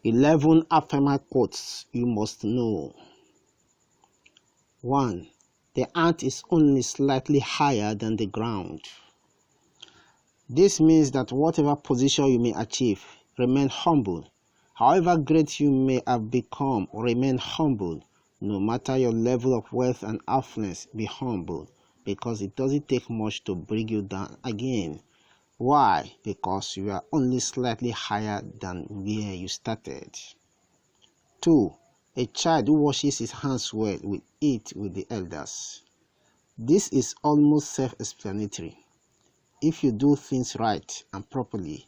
11 Afemai quotes you must know. 1. The ant is only slightly higher than the ground. This means that whatever position you may achieve, remain humble. However great you may have become, remain humble. No matter your level of wealth and affluence, be humble, because it doesn't take much to bring you down again. Why? Because you are only slightly higher than where you started. 2. A child who washes his hands well will eat with the elders. This is almost self-explanatory. If you do things right and properly,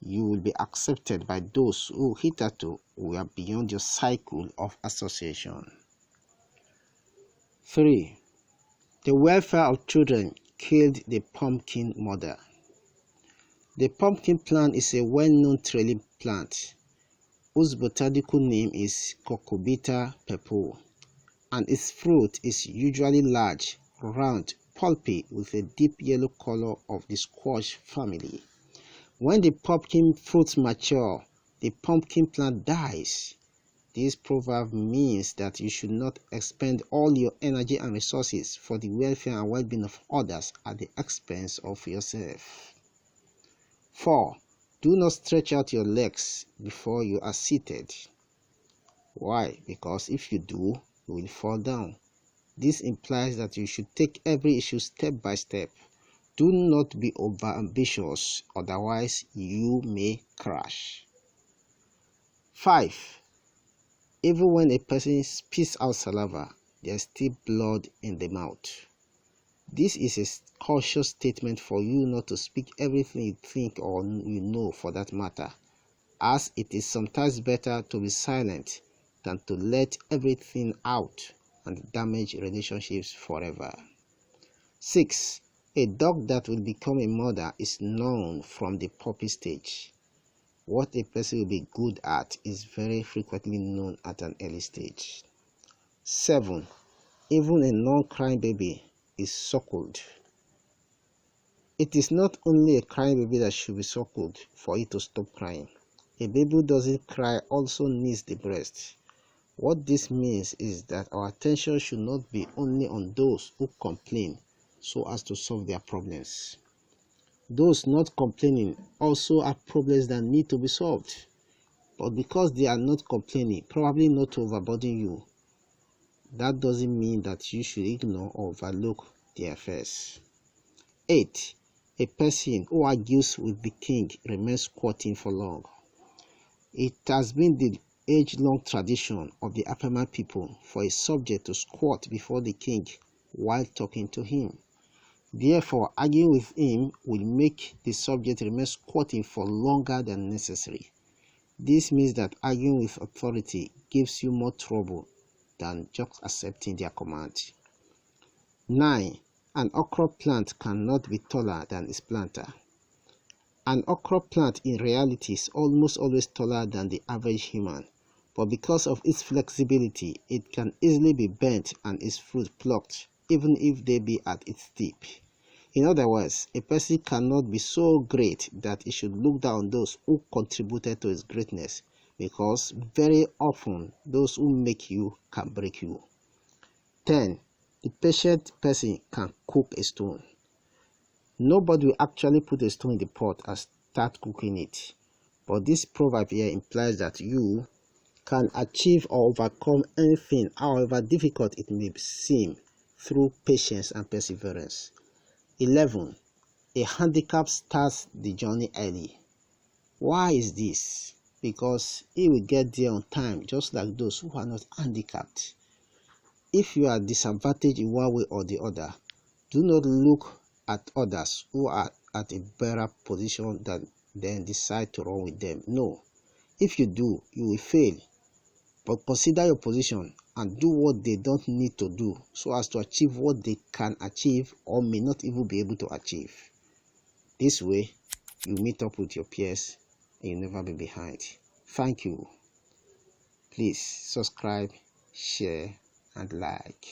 you will be accepted by those who hitherto were beyond your cycle of association. 3. The welfare of children killed the pumpkin mother. The pumpkin plant is a well-known trailing plant whose botanical name is Cucurbita pepo, and its fruit is usually large, round, pulpy with a deep yellow color of the squash family. When the pumpkin fruits mature, the pumpkin plant dies. This proverb means that you should not expend all your energy and resources for the welfare and well-being of others at the expense of yourself. 4. Do not stretch out your legs before you are seated. Why? Because if you do, you will fall down. This implies that you should take every issue step by step. Do not be over-ambitious, otherwise you may crash. 5. Even when a person spits out saliva, there is still blood in the mouth. This is a cautious statement for you not to speak everything you think or you know for that matter, as it is sometimes better to be silent than to let everything out and damage relationships forever. 6. A dog that will become a mother is known from the puppy stage. What a person will be good at is very frequently known at an early stage. 7. Even a non-crying baby is suckled. It is not only a crying baby that should be suckled for it to stop crying. A baby who doesn't cry also needs the breast. What this means is that our attention should not be only on those who complain so as to solve their problems. Those not complaining also have problems that need to be solved, but because they are not complaining, probably not to overburden you, that doesn't mean that you should ignore or overlook their affairs. 8. A person who argues with the king remains squatting for long. It has been the age-long tradition of the Afemai people for a subject to squat before the king while talking to him. Therefore, arguing with him will make the subject remain squatting for longer than necessary. This means that arguing with authority gives you more trouble than just accepting their command. 9. An okra plant cannot be taller than its planter. An okra plant in reality is almost always taller than the average human, but because of its flexibility, it can easily be bent and its fruit plucked, even if they be at its tip. In other words, a person cannot be so great that he should look down on those who contributed to his greatness, because very often those who make you can break you. 10. The patient person can cook a stone. Nobody will actually put a stone in the pot and start cooking it, but this proverb here implies that you can achieve or overcome anything, however difficult it may seem, through patience and perseverance. 11. A handicap starts the journey early. Why is this? Because he will get there on time, just like those who are not handicapped. If you are disadvantaged in one way or the other, do not look at others who are at a better position than then decide to run with them. No. If you do, you will fail. But consider your position and do what they don't need to do so as to achieve what they can achieve or may not even be able to achieve. This way, you meet up with your peers and you'll never be behind. Thank you. Please subscribe, share, and like.